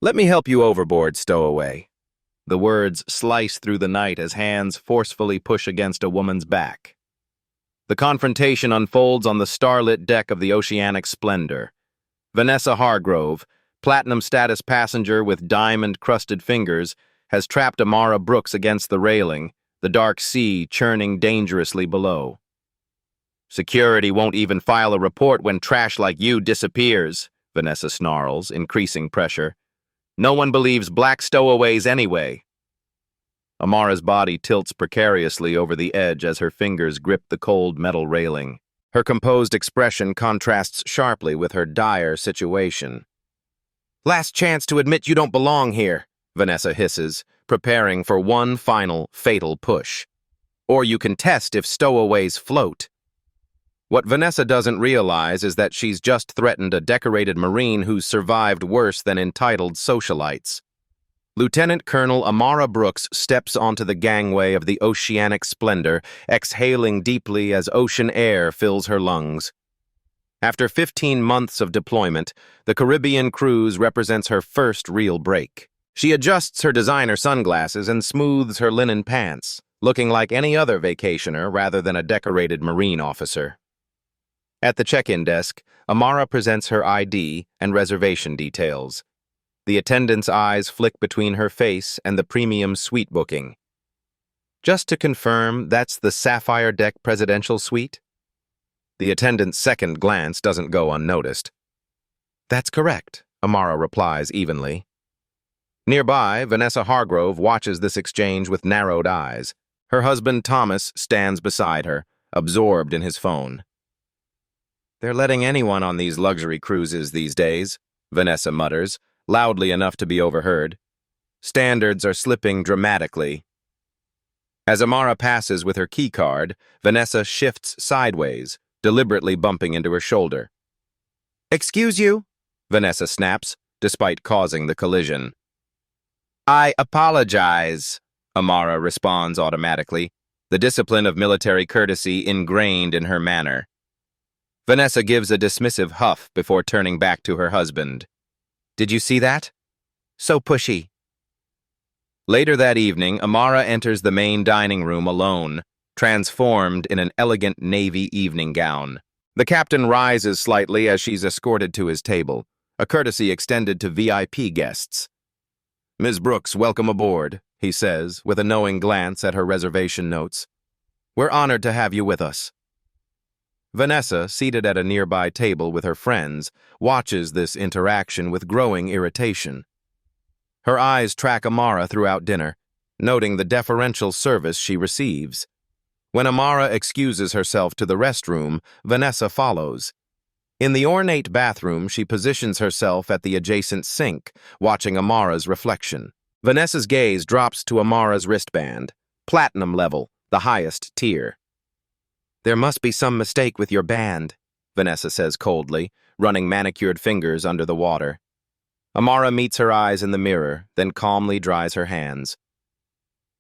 Let me help you overboard, Stowaway. The words slice through the night as hands forcefully push against a woman's back. The confrontation unfolds on the starlit deck of the Oceanic Splendor. Vanessa Hargrove, platinum status passenger with diamond-crusted fingers, has trapped Amara Brooks against the railing, the dark sea churning dangerously below. Security won't even file a report when trash like you disappears, Vanessa snarls, increasing pressure. No one believes black stowaways anyway. Amara's body tilts precariously over the edge as her fingers grip the cold metal railing. Her composed expression contrasts sharply with her dire situation. Last chance to admit you don't belong here, Vanessa hisses, preparing for one final, fatal push. Or you can test if stowaways float. What Vanessa doesn't realize is that she's just threatened a decorated Marine who's survived worse than entitled socialites. Lieutenant Colonel Amara Brooks steps onto the gangway of the Oceanic Splendor, exhaling deeply as ocean air fills her lungs. After 15 months of deployment, the Caribbean cruise represents her first real break. She adjusts her designer sunglasses and smooths her linen pants, looking like any other vacationer rather than a decorated Marine officer. At the check-in desk, Amara presents her ID and reservation details. The attendant's eyes flick between her face and the premium suite booking. Just to confirm, that's the Sapphire Deck Presidential Suite? The attendant's second glance doesn't go unnoticed. That's correct, Amara replies evenly. Nearby, Vanessa Hargrove watches this exchange with narrowed eyes. Her husband, Thomas, stands beside her, absorbed in his phone. They're letting anyone on these luxury cruises these days, Vanessa mutters, loudly enough to be overheard. Standards are slipping dramatically. As Amara passes with her key card, Vanessa shifts sideways, deliberately bumping into her shoulder. "Excuse you?" Vanessa snaps, despite causing the collision. "I apologize," Amara responds automatically, the discipline of military courtesy ingrained in her manner. Vanessa gives a dismissive huff before turning back to her husband. "Did you see that? So pushy." Later that evening, Amara enters the main dining room alone, transformed in an elegant navy evening gown. The captain rises slightly as she's escorted to his table, a courtesy extended to VIP guests. "Ms. Brooks, welcome aboard," he says, with a knowing glance at her reservation notes. "We're honored to have you with us." Vanessa, seated at a nearby table with her friends, watches this interaction with growing irritation. Her eyes track Amara throughout dinner, noting the deferential service she receives. When Amara excuses herself to the restroom, Vanessa follows. In the ornate bathroom, she positions herself at the adjacent sink, watching Amara's reflection. Vanessa's gaze drops to Amara's wristband, platinum level, the highest tier. "There must be some mistake with your band," Vanessa says coldly, running manicured fingers under the water. Amara meets her eyes in the mirror, then calmly dries her hands.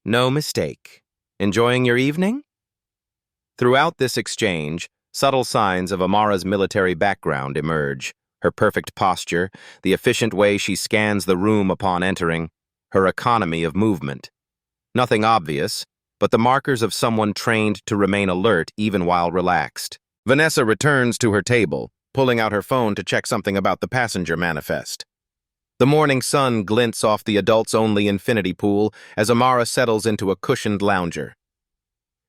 "No mistake. Enjoying your evening?" Throughout this exchange, subtle signs of Amara's military background emerge. Her perfect posture, the efficient way she scans the room upon entering, her economy of movement. Nothing obvious, but the markers of someone trained to remain alert even while relaxed. Vanessa returns to her table, pulling out her phone to check something about the passenger manifest. The morning sun glints off the adults-only infinity pool as Amara settles into a cushioned lounger.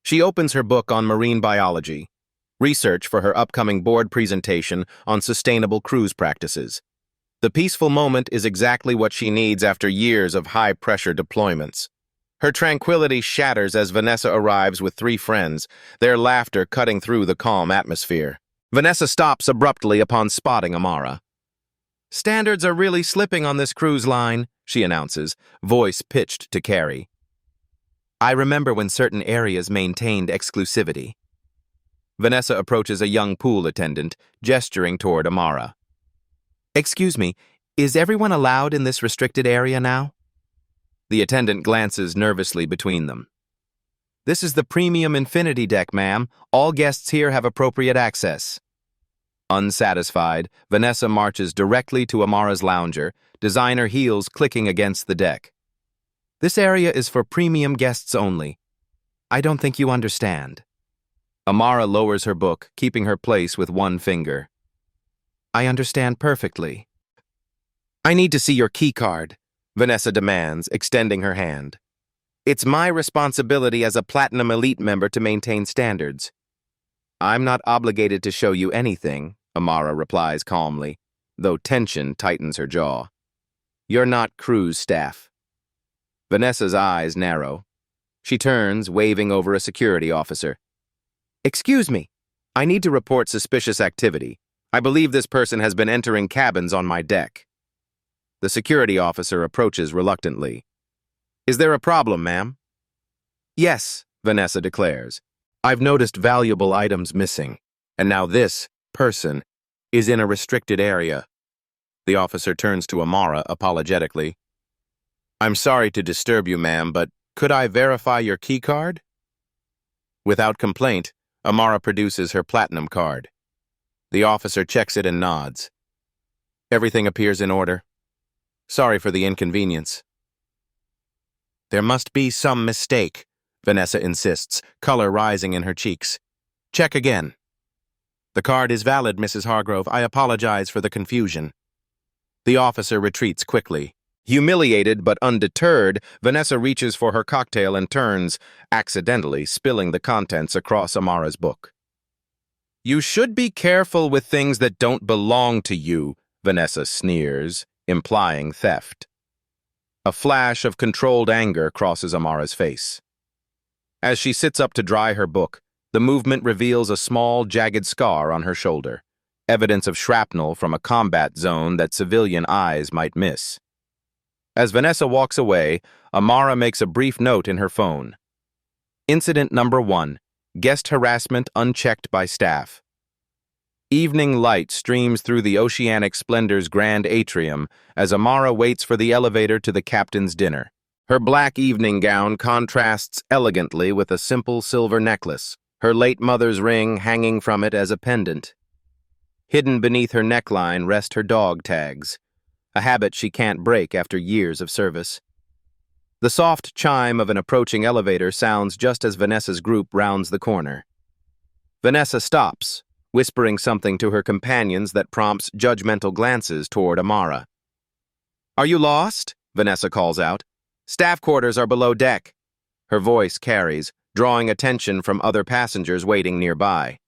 She opens her book on marine biology, research for her upcoming board presentation on sustainable cruise practices. The peaceful moment is exactly what she needs after years of high-pressure deployments. Her tranquility shatters as Vanessa arrives with 3 friends, their laughter cutting through the calm atmosphere. Vanessa stops abruptly upon spotting Amara. "Standards are really slipping on this cruise line," she announces, voice pitched to Carrie. "I remember when certain areas maintained exclusivity." Vanessa approaches a young pool attendant, gesturing toward Amara. "Excuse me, is everyone allowed in this restricted area now?" The attendant glances nervously between them. "This is the premium infinity deck, ma'am. All guests here have appropriate access." Unsatisfied, Vanessa marches directly to Amara's lounger, designer heels clicking against the deck. This area is for premium guests only. I don't think you understand. Amara lowers her book, keeping her place with one finger. I understand perfectly. I need to see your key card, Vanessa demands, extending her hand. It's my responsibility as a Platinum Elite member to maintain standards. I'm not obligated to show you anything, Amara replies calmly, though tension tightens her jaw. You're not cruise staff. Vanessa's eyes narrow. She turns, waving over a security officer. Excuse me, I need to report suspicious activity. I believe this person has been entering cabins on my deck. The security officer approaches reluctantly. Is there a problem, ma'am? Yes, Vanessa declares. I've noticed valuable items missing, and now this person is in a restricted area. The officer turns to Amara apologetically. I'm sorry to disturb you, ma'am, but could I verify your key card? Without complaint, Amara produces her platinum card. The officer checks it and nods. Everything appears in order. Sorry for the inconvenience. There must be some mistake, Vanessa insists, color rising in her cheeks. Check again. The card is valid, Mrs. Hargrove. I apologize for the confusion. The officer retreats quickly. Humiliated but undeterred, Vanessa reaches for her cocktail and turns, accidentally spilling the contents across Amara's book. You should be careful with things that don't belong to you, Vanessa sneers, implying theft. A flash of controlled anger crosses Amara's face. As she sits up to dry her book, the movement reveals a small, jagged scar on her shoulder, evidence of shrapnel from a combat zone that civilian eyes might miss. As Vanessa walks away, Amara makes a brief note in her phone. Incident number 1, guest harassment unchecked by staff. Evening light streams through the Oceanic Splendor's grand atrium as Amara waits for the elevator to the captain's dinner. Her black evening gown contrasts elegantly with a simple silver necklace, her late mother's ring hanging from it as a pendant. Hidden beneath her neckline rest her dog tags, a habit she can't break after years of service. The soft chime of an approaching elevator sounds just as Vanessa's group rounds the corner. Vanessa stops, whispering something to her companions that prompts judgmental glances toward Amara. Are you lost? Vanessa calls out. Staff quarters are below deck. Her voice carries, drawing attention from other passengers waiting nearby.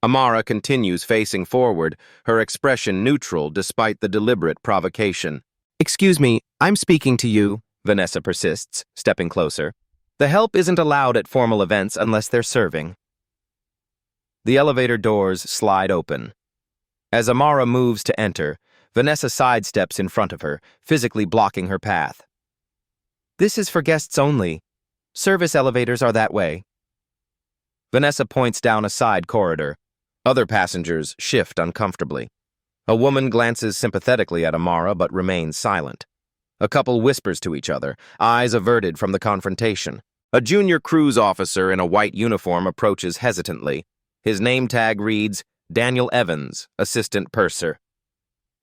Amara continues facing forward, her expression neutral despite the deliberate provocation. Excuse me, I'm speaking to you, Vanessa persists, stepping closer. The help isn't allowed at formal events unless they're serving. The elevator doors slide open. As Amara moves to enter, Vanessa sidesteps in front of her, physically blocking her path. This is for guests only. Service elevators are that way. Vanessa points down a side corridor. Other passengers shift uncomfortably. A woman glances sympathetically at Amara but remains silent. A couple whispers to each other, eyes averted from the confrontation. A junior cruise officer in a white uniform approaches hesitantly. His name tag reads, Daniel Evans, Assistant Purser.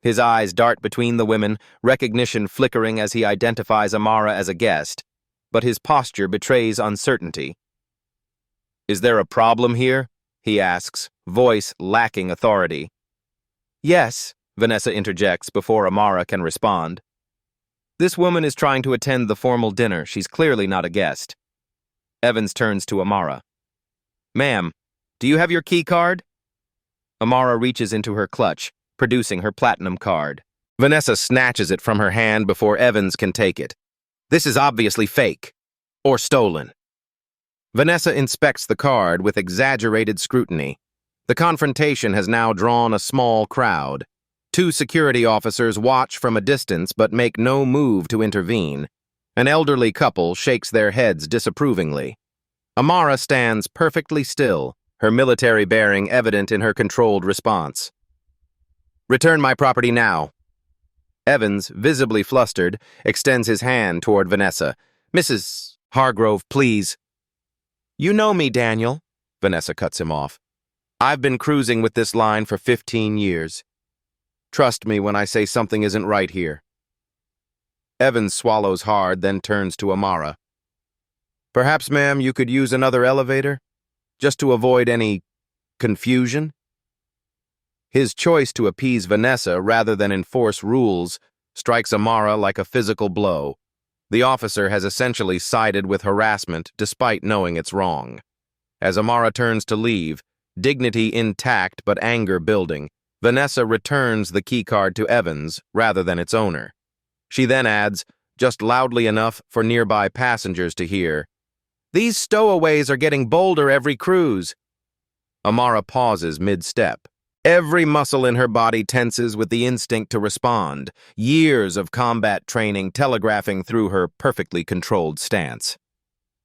His eyes dart between the women, recognition flickering as he identifies Amara as a guest, but his posture betrays uncertainty. Is there a problem here? He asks, voice lacking authority. Yes, Vanessa interjects before Amara can respond. This woman is trying to attend the formal dinner. She's clearly not a guest. Evans turns to Amara. Ma'am, do you have your key card? Amara reaches into her clutch, producing her platinum card. Vanessa snatches it from her hand before Evans can take it. This is obviously fake. Or stolen. Vanessa inspects the card with exaggerated scrutiny. The confrontation has now drawn a small crowd. 2 security officers watch from a distance but make no move to intervene. An elderly couple shakes their heads disapprovingly. Amara stands perfectly still, her military bearing evident in her controlled response. Return my property now. Evans, visibly flustered, extends his hand toward Vanessa. Mrs. Hargrove, please. You know me, Daniel, Vanessa cuts him off. I've been cruising with this line for 15 years. Trust me when I say something isn't right here. Evans swallows hard, then turns to Amara. Perhaps, ma'am, you could use another elevator? Just to avoid any confusion? His choice to appease Vanessa rather than enforce rules strikes Amara like a physical blow. The officer has essentially sided with harassment despite knowing it's wrong. As Amara turns to leave, dignity intact but anger building, Vanessa returns the keycard to Evans rather than its owner. She then adds, just loudly enough for nearby passengers to hear, "These stowaways are getting bolder every cruise." Amara pauses mid-step. Every muscle in her body tenses with the instinct to respond, years of combat training telegraphing through her perfectly controlled stance.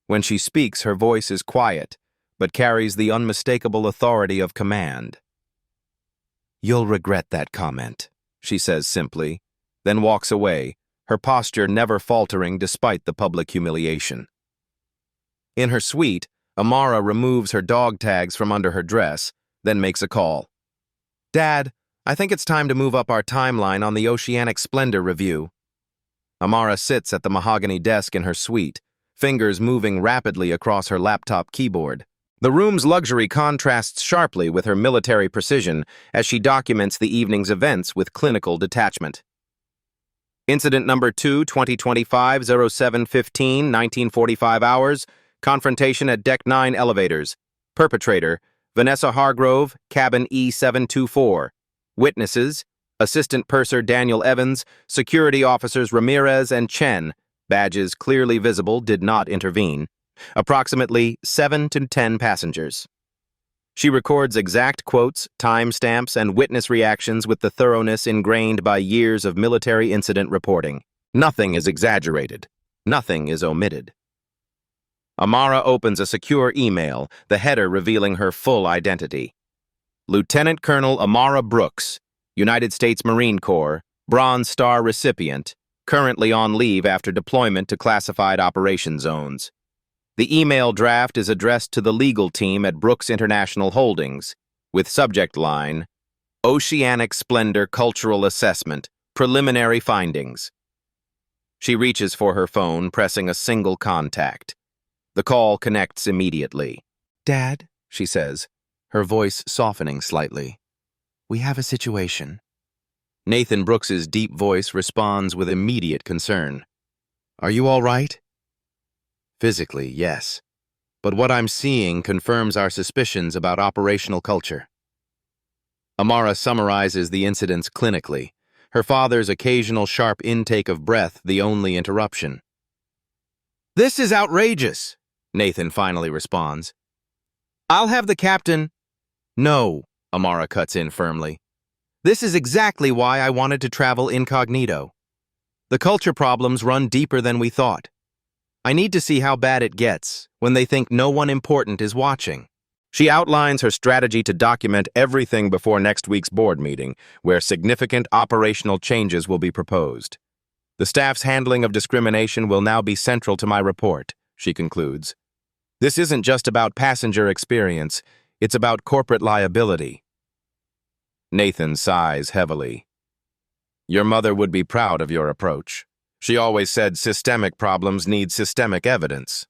When she speaks, her voice is quiet, but carries the unmistakable authority of command. "You'll regret that comment," she says simply, then walks away, her posture never faltering despite the public humiliation. In her suite, Amara removes her dog tags from under her dress, then makes a call. "Dad, I think it's time to move up our timeline on the Oceanic Splendor review." Amara sits at the mahogany desk in her suite, fingers moving rapidly across her laptop keyboard. The room's luxury contrasts sharply with her military precision as she documents the evening's events with clinical detachment. Incident number 2, 2025, 07:15, 1945 hours, confrontation at Deck 9 elevators. Perpetrator, Vanessa Hargrove, cabin E724. Witnesses, Assistant Purser Daniel Evans, Security Officers Ramirez and Chen. Badges clearly visible, did not intervene. Approximately 7 to 10 passengers. She records exact quotes, timestamps, and witness reactions with the thoroughness ingrained by years of military incident reporting. Nothing is exaggerated. Nothing is omitted. Amara opens a secure email, the header revealing her full identity. Lieutenant Colonel Amara Brooks, United States Marine Corps, Bronze Star recipient, currently on leave after deployment to classified operation zones. The email draft is addressed to the legal team at Brooks International Holdings, with subject line, Oceanic Splendor Cultural Assessment, Preliminary Findings. She reaches for her phone, pressing a single contact. The call connects immediately. "Dad," she says, her voice softening slightly. "We have a situation." Nathan Brooks's deep voice responds with immediate concern. "Are you all right?" "Physically, yes. But what I'm seeing confirms our suspicions about operational culture." Amara summarizes the incidents clinically, her father's occasional sharp intake of breath the only interruption. "This is outrageous," Nathan finally responds. "I'll have the captain—" "No," Amara cuts in firmly. "This is exactly why I wanted to travel incognito. The culture problems run deeper than we thought. I need to see how bad it gets when they think no one important is watching." She outlines her strategy to document everything before next week's board meeting, where significant operational changes will be proposed. "The staff's handling of discrimination will now be central to my report," she concludes. "This isn't just about passenger experience, it's about corporate liability." Nathan sighs heavily. "Your mother would be proud of your approach. She always said systemic problems need systemic evidence."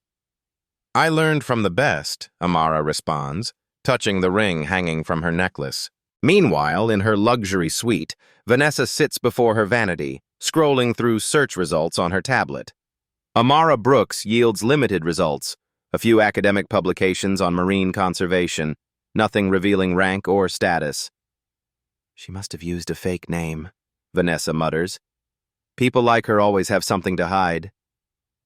"I learned from the best," Amara responds, touching the ring hanging from her necklace. Meanwhile, in her luxury suite, Vanessa sits before her vanity, scrolling through search results on her tablet. Amara Brooks yields limited results, a few academic publications on marine conservation, nothing revealing rank or status. "She must have used a fake name," Vanessa mutters. "People like her always have something to hide."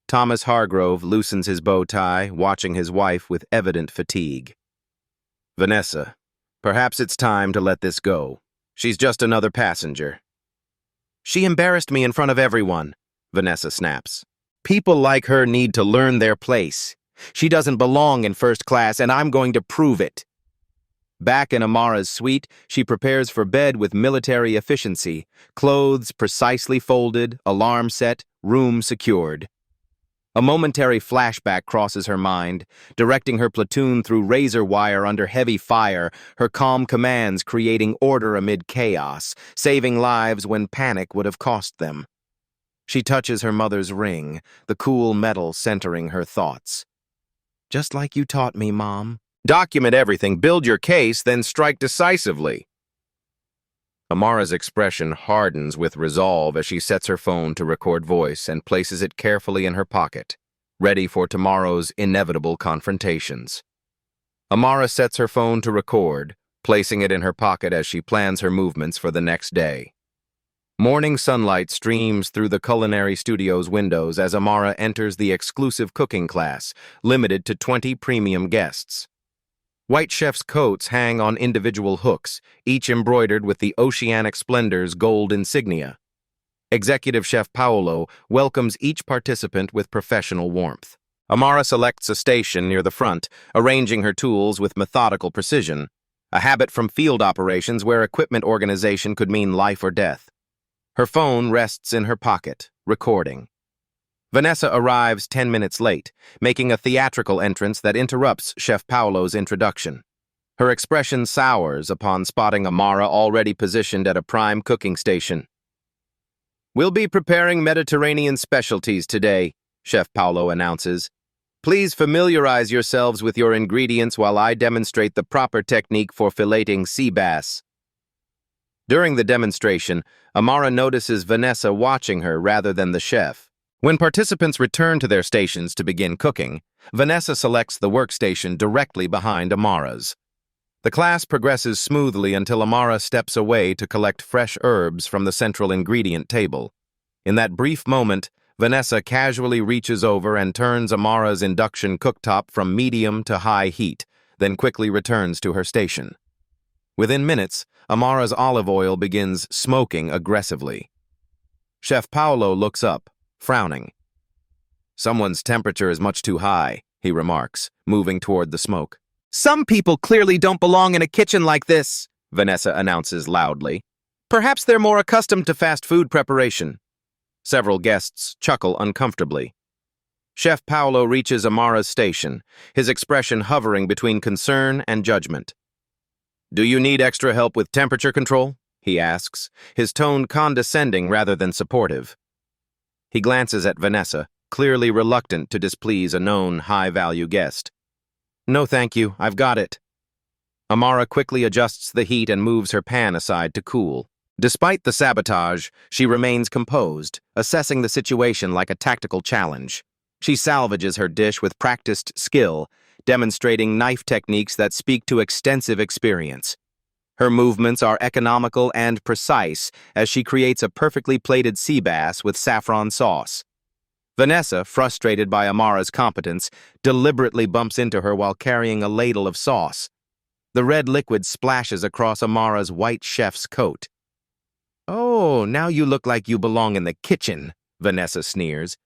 Thomas Hargrove loosens his bow tie, watching his wife with evident fatigue. "Vanessa, perhaps it's time to let this go. She's just another passenger." "She embarrassed me in front of everyone," Vanessa snaps. "People like her need to learn their place. She doesn't belong in first class, and I'm going to prove it." Back in Amara's suite, she prepares for bed with military efficiency, clothes precisely folded, alarm set, room secured. A momentary flashback crosses her mind, directing her platoon through razor wire under heavy fire, her calm commands creating order amid chaos, saving lives when panic would have cost them. She touches her mother's ring, the cool metal centering her thoughts. Just like you taught me, Mom. Document everything, build your case, then strike decisively. Amara's expression hardens with resolve as she sets her phone to record voice and places it carefully in her pocket, ready for tomorrow's inevitable confrontations. Amara sets her phone to record, placing it in her pocket as she plans her movements for the next day. Morning sunlight streams through the culinary studio's windows as Amara enters the exclusive cooking class, limited to 20 premium guests. White chefs' coats hang on individual hooks, each embroidered with the Oceanic Splendor's gold insignia. Executive Chef Paolo welcomes each participant with professional warmth. Amara selects a station near the front, arranging her tools with methodical precision, a habit from field operations where equipment organization could mean life or death. Her phone rests in her pocket, recording. Vanessa arrives 10 minutes late, making a theatrical entrance that interrupts Chef Paolo's introduction. Her expression sours upon spotting Amara already positioned at a prime cooking station. "We'll be preparing Mediterranean specialties today," Chef Paolo announces. "Please familiarize yourselves with your ingredients while I demonstrate the proper technique for filleting sea bass." During the demonstration, Amara notices Vanessa watching her rather than the chef. When participants return to their stations to begin cooking, Vanessa selects the workstation directly behind Amara's. The class progresses smoothly until Amara steps away to collect fresh herbs from the central ingredient table. In that brief moment, Vanessa casually reaches over and turns Amara's induction cooktop from medium to high heat, then quickly returns to her station. Within minutes, Amara's olive oil begins smoking aggressively. Chef Paolo looks up, frowning. "Someone's temperature is much too high," he remarks, moving toward the smoke. "Some people clearly don't belong in a kitchen like this," Vanessa announces loudly. "Perhaps they're more accustomed to fast food preparation." Several guests chuckle uncomfortably. Chef Paolo reaches Amara's station, his expression hovering between concern and judgment. "Do you need extra help with temperature control?" he asks, his tone condescending rather than supportive. He glances at Vanessa, clearly reluctant to displease a known high-value guest. "No, thank you. I've got it." Amara quickly adjusts the heat and moves her pan aside to cool. Despite the sabotage, she remains composed, assessing the situation like a tactical challenge. She salvages her dish with practiced skill, demonstrating knife techniques that speak to extensive experience. Her movements are economical and precise as she creates a perfectly plated sea bass with saffron sauce. Vanessa, frustrated by Amara's competence, deliberately bumps into her while carrying a ladle of sauce. The red liquid splashes across Amara's white chef's coat. "Oh, now you look like you belong in the kitchen," Vanessa sneers.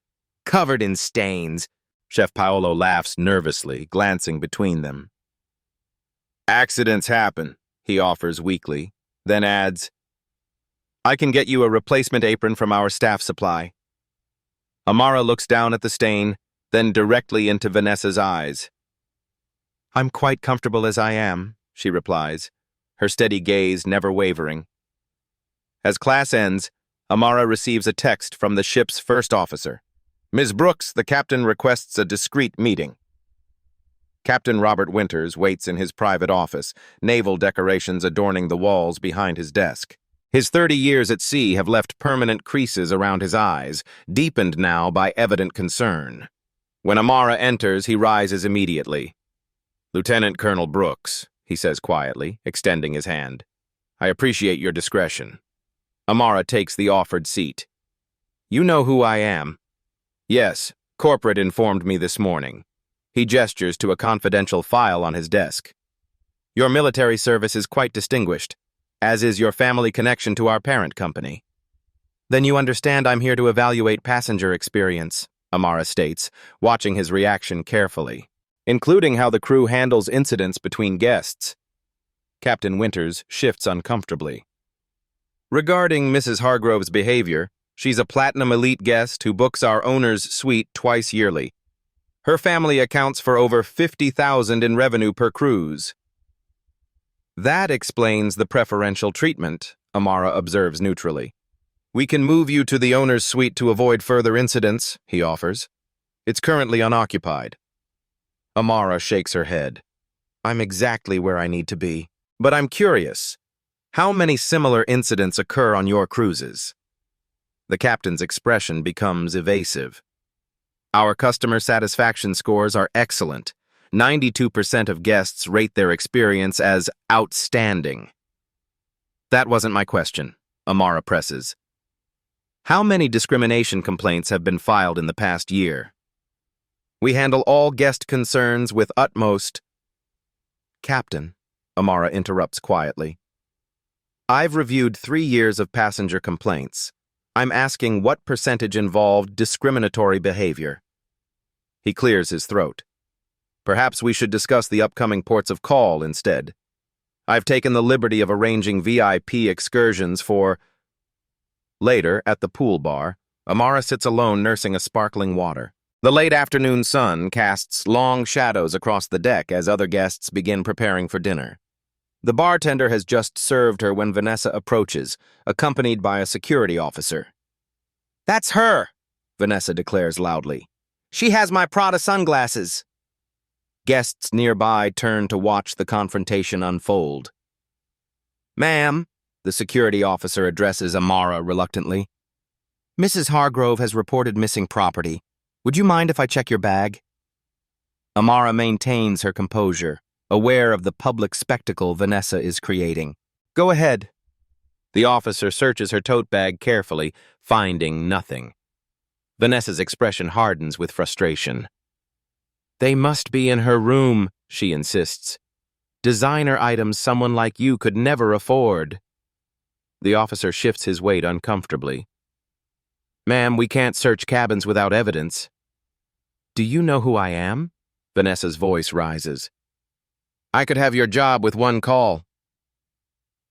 "Covered in stains." Chef Paolo laughs nervously, glancing between them. "Accidents happen," he offers weakly, then adds, "I can get you a replacement apron from our staff supply." Amara looks down at the stain, then directly into Vanessa's eyes. "I'm quite comfortable as I am," she replies, her steady gaze never wavering. As class ends, Amara receives a text from the ship's first officer. "Ms. Brooks, the captain requests a discreet meeting." Captain Robert Winters waits in his private office, naval decorations adorning the walls behind his desk. His 30 years at sea have left permanent creases around his eyes, deepened now by evident concern. When Amara enters, he rises immediately. "Lieutenant Colonel Brooks," he says quietly, extending his hand. "I appreciate your discretion." Amara takes the offered seat. "You know who I am." "Yes, corporate informed me this morning." He gestures to a confidential file on his desk. "Your military service is quite distinguished, as is your family connection to our parent company." "Then you understand I'm here to evaluate passenger experience," Amara states, watching his reaction carefully, "including how the crew handles incidents between guests." Captain Winters shifts uncomfortably. "Regarding Mrs. Hargrove's behavior, She's a platinum elite guest who books our owner's suite twice yearly. Her family accounts for over $50,000 in revenue per cruise. That explains the preferential treatment, Amara observes neutrally. We can move you to the owner's suite to avoid further incidents, he offers. It's currently unoccupied. Amara shakes her head. I'm exactly where I need to be. But I'm curious. How many similar incidents occur on your cruises? The captain's expression becomes evasive. Our customer satisfaction scores are excellent. 92% of guests rate their experience as outstanding. That wasn't my question, Amara presses. How many discrimination complaints have been filed in the past year? We handle all guest concerns with utmost... Captain, Amara interrupts quietly. I've reviewed 3 years of passenger complaints. I'm asking what percentage involved discriminatory behavior. He clears his throat. Perhaps we should discuss the upcoming ports of call instead. I've taken the liberty of arranging VIP excursions for... Later, at the pool bar, Amara sits alone nursing a sparkling water. The late afternoon sun casts long shadows across the deck as other guests begin preparing for dinner. The bartender has just served her when Vanessa approaches, accompanied by a security officer. That's her, Vanessa declares loudly. She has my Prada sunglasses. Guests nearby turn to watch the confrontation unfold. Ma'am, the security officer addresses Amara reluctantly. Mrs. Hargrove has reported missing property. Would you mind if I check your bag? Amara maintains her composure, aware of the public spectacle Vanessa is creating. Go ahead. The officer searches her tote bag carefully, finding nothing. Vanessa's expression hardens with frustration. They must be in her room, she insists. Designer items someone like you could never afford. The officer shifts his weight uncomfortably. Ma'am, we can't search cabins without evidence. Do you know who I am? Vanessa's voice rises. I could have your job with one call.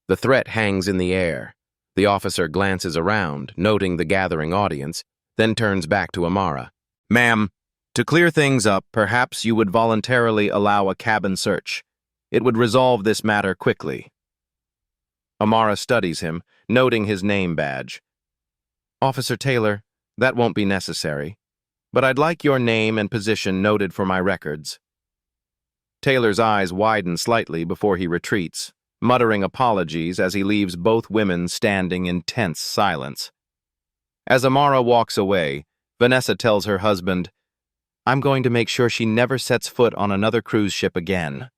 The threat hangs in the air. The officer glances around, noting the gathering audience, then turns back to Amara. Ma'am, to clear things up, perhaps you would voluntarily allow a cabin search. It would resolve this matter quickly. Amara studies him, noting his name badge. Officer Taylor, that won't be necessary, but I'd like your name and position noted for my records. Taylor's eyes widen slightly before he retreats, muttering apologies as he leaves both women standing in tense silence. As Amara walks away, Vanessa tells her husband, I'm going to make sure she never sets foot on another cruise ship again.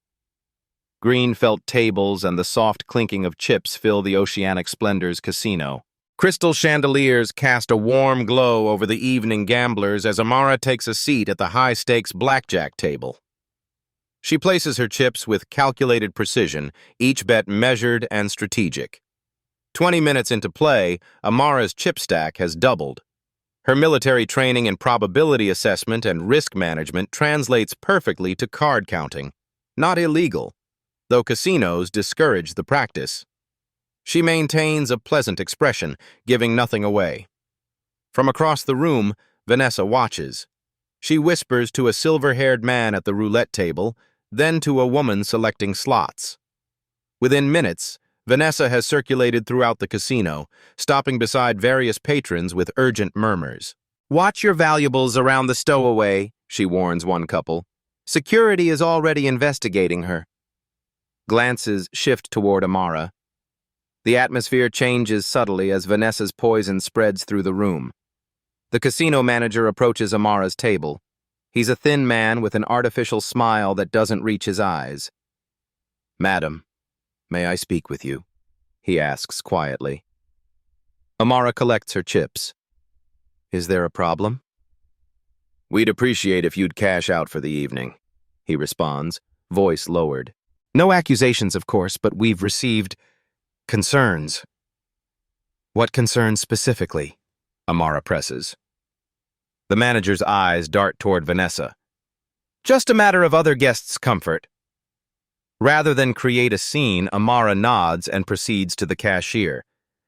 Green felt tables and the soft clinking of chips fill the Oceanic Splendor's casino. Crystal chandeliers cast a warm glow over the evening gamblers as Amara takes a seat at the high-stakes blackjack table. She places her chips with calculated precision, each bet measured and strategic. 20 minutes into play, Amara's chip stack has doubled. Her military training in probability assessment and risk management translates perfectly to card counting. Not illegal, though casinos discourage the practice. She maintains a pleasant expression, giving nothing away. From across the room, Vanessa watches. She whispers to a silver-haired man at the roulette table, then to a woman selecting slots. Within minutes, Vanessa has circulated throughout the casino, stopping beside various patrons with urgent murmurs. Watch your valuables around the Stowaway, she warns one couple. Security is already investigating her. Glances shift toward Amara. The atmosphere changes subtly as Vanessa's poison spreads through the room. The casino manager approaches Amara's table. He's a thin man with an artificial smile that doesn't reach his eyes. Madam, may I speak with you? He asks quietly. Amara collects her chips. Is there a problem? We'd appreciate if you'd cash out for the evening, he responds, voice lowered. No accusations, of course, but we've received concerns. What concerns specifically? Amara presses. The manager's eyes dart toward Vanessa. Just a matter of other guests' comfort. Rather than create a scene, Amara nods and proceeds to the cashier.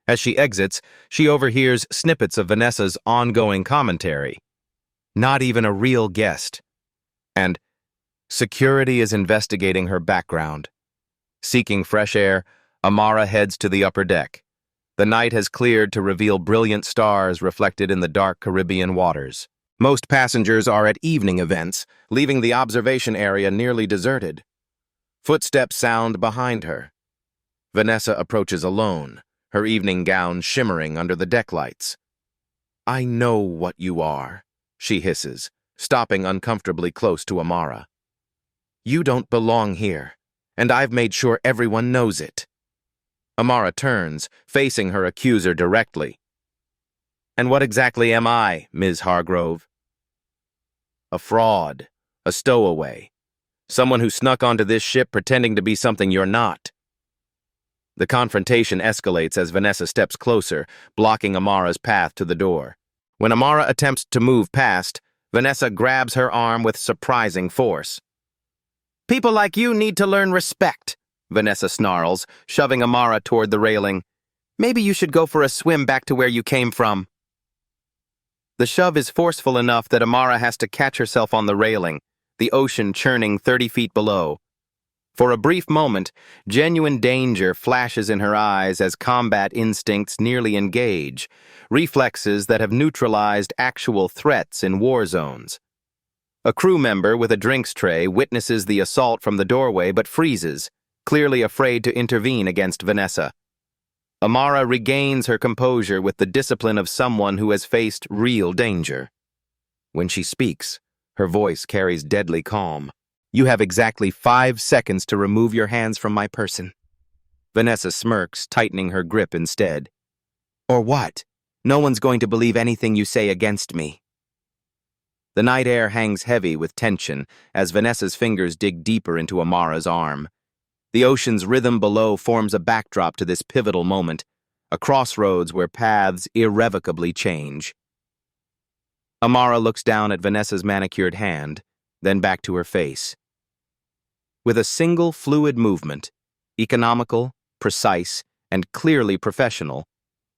As she exits, she overhears snippets of Vanessa's ongoing commentary. Not even a real guest. And security is investigating her background. Seeking fresh air, Amara heads to the upper deck. The night has cleared to reveal brilliant stars reflected in the dark Caribbean waters. Most passengers are at evening events, leaving the observation area nearly deserted. Footsteps sound behind her. Vanessa approaches alone, her evening gown shimmering under the deck lights. "I know what you are," she hisses, stopping uncomfortably close to Amara. "You don't belong here, and I've made sure everyone knows it." Amara turns, facing her accuser directly. "And what exactly am I, Ms. Hargrove?" "A fraud, a stowaway, someone who snuck onto this ship pretending to be something you're not." The confrontation escalates as Vanessa steps closer, blocking Amara's path to the door. When Amara attempts to move past, Vanessa grabs her arm with surprising force. "People like you need to learn respect," Vanessa snarls, shoving Amara toward the railing. "Maybe you should go for a swim back to where you came from." The shove is forceful enough that Amara has to catch herself on the railing, the ocean churning 30 feet below. For a brief moment, genuine danger flashes in her eyes as combat instincts nearly engage, reflexes that have neutralized actual threats in war zones. A crew member with a drinks tray witnesses the assault from the doorway but freezes, clearly afraid to intervene against Vanessa. Amara regains her composure with the discipline of someone who has faced real danger. When she speaks, her voice carries deadly calm. "You have exactly 5 seconds to remove your hands from my person." Vanessa smirks, tightening her grip instead. "Or what? No one's going to believe anything you say against me." The night air hangs heavy with tension as Vanessa's fingers dig deeper into Amara's arm. The ocean's rhythm below forms a backdrop to this pivotal moment, a crossroads where paths irrevocably change. Amara looks down at Vanessa's manicured hand, then back to her face. With a single fluid movement, economical, precise, and clearly professional,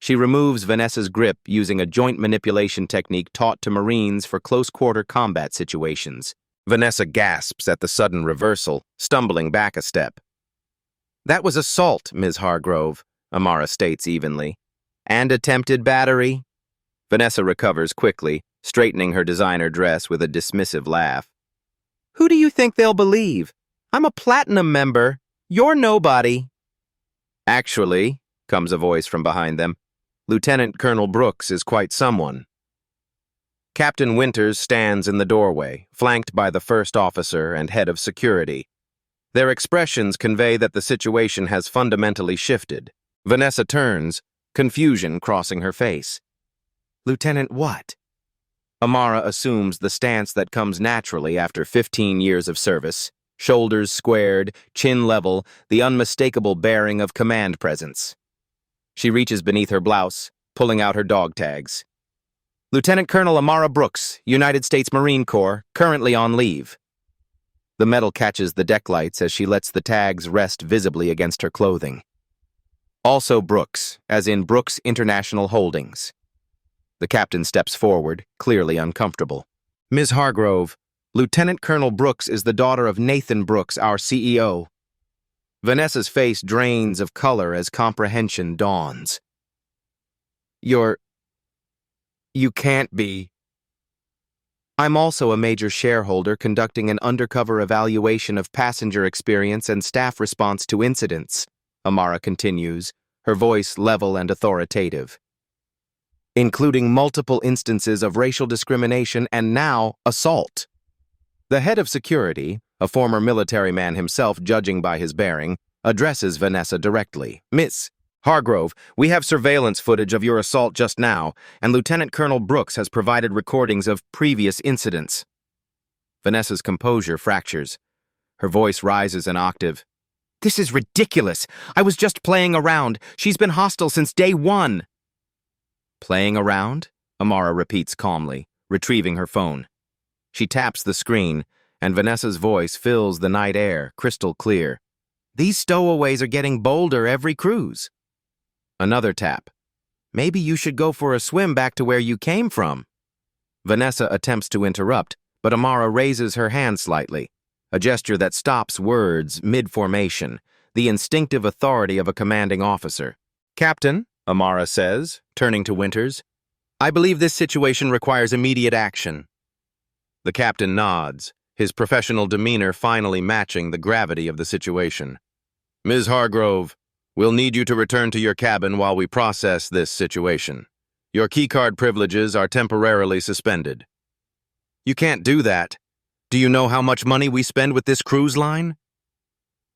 she removes Vanessa's grip using a joint manipulation technique taught to Marines for close-quarter combat situations. Vanessa gasps at the sudden reversal, stumbling back a step. "That was assault, Ms. Hargrove," Amara states evenly. "And attempted battery?" Vanessa recovers quickly, straightening her designer dress with a dismissive laugh. "Who do you think they'll believe? I'm a platinum member. You're nobody." "Actually," comes a voice from behind them, "Lieutenant Colonel Brooks is quite someone." Captain Winters stands in the doorway, flanked by the first officer and head of security. Their expressions convey that the situation has fundamentally shifted. Vanessa turns, confusion crossing her face. "Lieutenant what?" Amara assumes the stance that comes naturally after 15 years of service, shoulders squared, chin level, the unmistakable bearing of command presence. She reaches beneath her blouse, pulling out her dog tags. "Lieutenant Colonel Amara Brooks, United States Marine Corps, currently on leave." The metal catches the deck lights as she lets the tags rest visibly against her clothing. "Also Brooks, as in Brooks International Holdings." The captain steps forward, clearly uncomfortable. "Ms. Hargrove, Lieutenant Colonel Brooks is the daughter of Nathan Brooks, our CEO." Vanessa's face drains of color as comprehension dawns. You can't be." "I'm also a major shareholder conducting an undercover evaluation of passenger experience and staff response to incidents," Amara continues, her voice level and authoritative. "Including multiple instances of racial discrimination and now assault." The head of security, a former military man himself judging by his bearing, addresses Vanessa directly. "Miss Hargrove, we have surveillance footage of your assault just now, and Lieutenant Colonel Brooks has provided recordings of previous incidents." Vanessa's composure fractures. Her voice rises an octave. "This is ridiculous. I was just playing around. She's been hostile since day one." "Playing around?" Amara repeats calmly, retrieving her phone. She taps the screen, and Vanessa's voice fills the night air, crystal clear. "These stowaways are getting bolder every cruise." Another tap, Maybe you should go for a swim back to where you came from. Vanessa attempts to interrupt, but Amara raises her hand slightly, a gesture that stops words mid-formation, the instinctive authority of a commanding officer. Captain, Amara says, turning to Winters, I believe this situation requires immediate action. The captain nods, his professional demeanor finally matching the gravity of the situation. Ms. Hargrove, we'll need you to return to your cabin while we process this situation. Your keycard privileges are temporarily suspended. You can't do that. Do you know how much money we spend with this cruise line?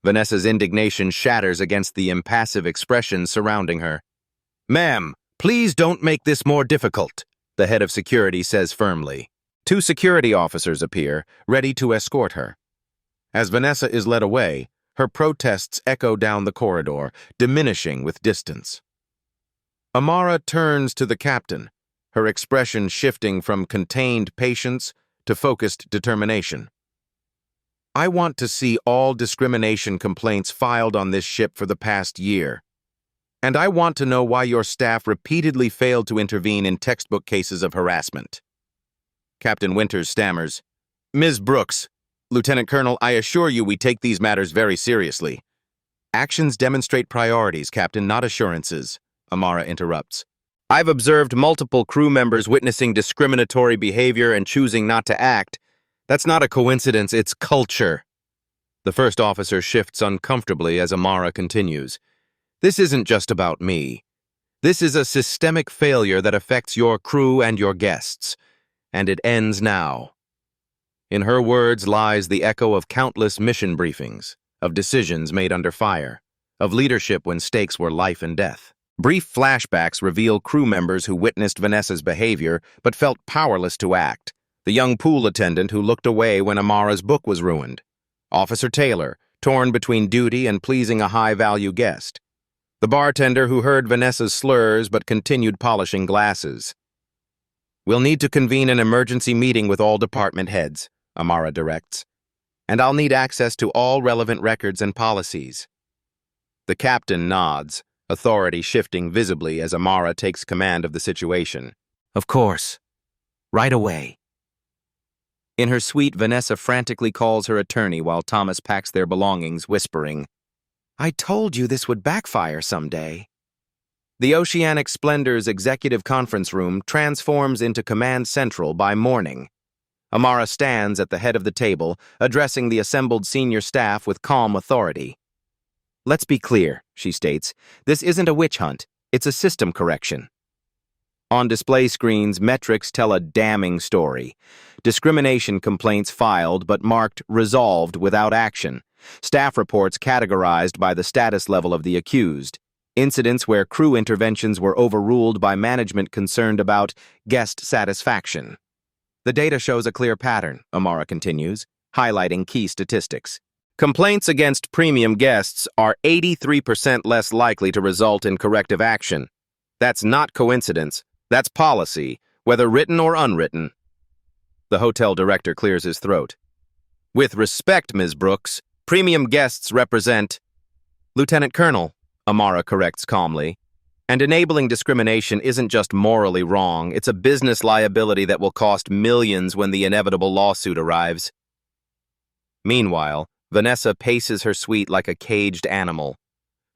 Vanessa's indignation shatters against the impassive expression surrounding her. Ma'am, please don't make this more difficult, the head of security says firmly. 2 security officers appear, ready to escort her. As Vanessa is led away, her protests echo down the corridor, diminishing with distance. Amara turns to the captain, her expression shifting from contained patience to focused determination. I want to see all discrimination complaints filed on this ship for the past year. And I want to know why your staff repeatedly failed to intervene in textbook cases of harassment. Captain Winters stammers, Ms. Brooks, Lieutenant Colonel, I assure you we take these matters very seriously. Actions demonstrate priorities, Captain, not assurances, Amara interrupts. I've observed multiple crew members witnessing discriminatory behavior and choosing not to act. That's not a coincidence, it's culture. The first officer shifts uncomfortably as Amara continues. This isn't just about me. This is a systemic failure that affects your crew and your guests. And it ends now. In her words lies the echo of countless mission briefings, of decisions made under fire, of leadership when stakes were life and death. Brief flashbacks reveal crew members who witnessed Vanessa's behavior but felt powerless to act. The young pool attendant who looked away when Amara's book was ruined. Officer Taylor, torn between duty and pleasing a high-value guest. The bartender who heard Vanessa's slurs but continued polishing glasses. We'll need to convene an emergency meeting with all department heads, Amara directs. And I'll need access to all relevant records and policies. The captain nods, authority shifting visibly as Amara takes command of the situation. Of course. Right away. In her suite, Vanessa frantically calls her attorney while Thomas packs their belongings, whispering, I told you this would backfire someday. The Oceanic Splendor's executive conference room transforms into Command Central by morning. Amara stands at the head of the table, addressing the assembled senior staff with calm authority. Let's be clear, she states, this isn't a witch hunt, it's a system correction. On display screens, metrics tell a damning story. Discrimination complaints filed but marked resolved without action. Staff reports categorized by the status level of the accused. Incidents where crew interventions were overruled by management concerned about guest satisfaction. The data shows a clear pattern, Amara continues, highlighting key statistics. Complaints against premium guests are 83% less likely to result in corrective action. That's not coincidence. That's policy, whether written or unwritten. The hotel director clears his throat. With respect, Ms. Brooks, premium guests represent... Lieutenant Colonel, Amara corrects calmly. And enabling discrimination isn't just morally wrong, it's a business liability that will cost millions when the inevitable lawsuit arrives. Meanwhile, Vanessa paces her suite like a caged animal.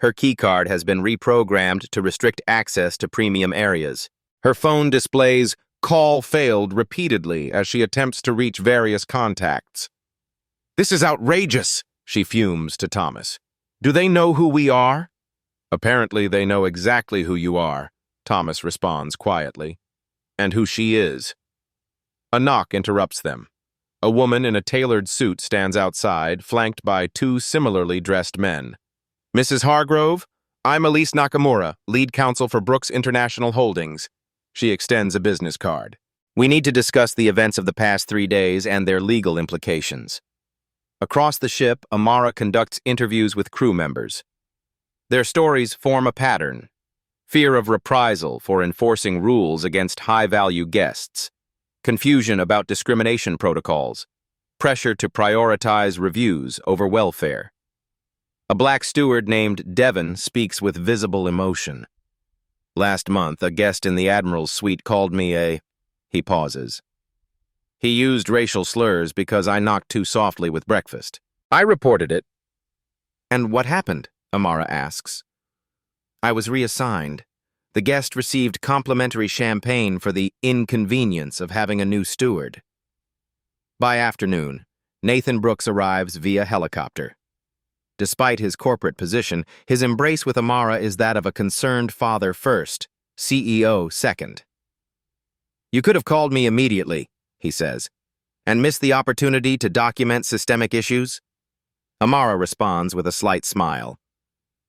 Her keycard has been reprogrammed to restrict access to premium areas. Her phone displays "call failed" repeatedly as she attempts to reach various contacts. This is outrageous, she fumes to Thomas. Do they know who we are? Apparently they know exactly who you are, Thomas responds quietly. And who she is. A knock interrupts them. A woman in a tailored suit stands outside, flanked by 2 similarly dressed men. Mrs. Hargrove, I'm Elise Nakamura, lead counsel for Brooks International Holdings. She extends a business card. We need to discuss the events of the past 3 days and their legal implications. Across the ship, Amara conducts interviews with crew members. Their stories form a pattern. Fear of reprisal for enforcing rules against high-value guests. Confusion about discrimination protocols. Pressure to prioritize reviews over welfare. A black steward named Devon speaks with visible emotion. Last month, a guest in the Admiral's suite called me a... He pauses. He used racial slurs because I knocked too softly with breakfast. I reported it. And what happened? Amara asks. I was reassigned. The guest received complimentary champagne for the inconvenience of having a new steward. By afternoon, Nathan Brooks arrives via helicopter. Despite his corporate position, his embrace with Amara is that of a concerned father first, CEO second. You could have called me immediately, he says, and missed the opportunity to document systemic issues? Amara responds with a slight smile.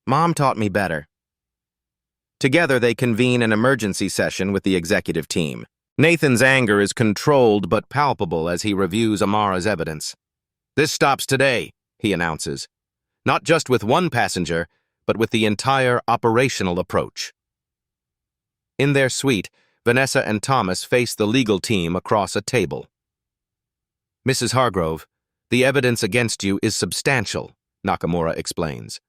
Mom taught me better. Together, they convene an emergency session with the executive team. Nathan's anger is controlled but palpable as he reviews Amara's evidence. This stops today, he announces. Not just with one passenger, but with the entire operational approach. In their suite, Vanessa and Thomas face the legal team across a table. Mrs. Hargrove, the evidence against you is substantial, Nakamura explains.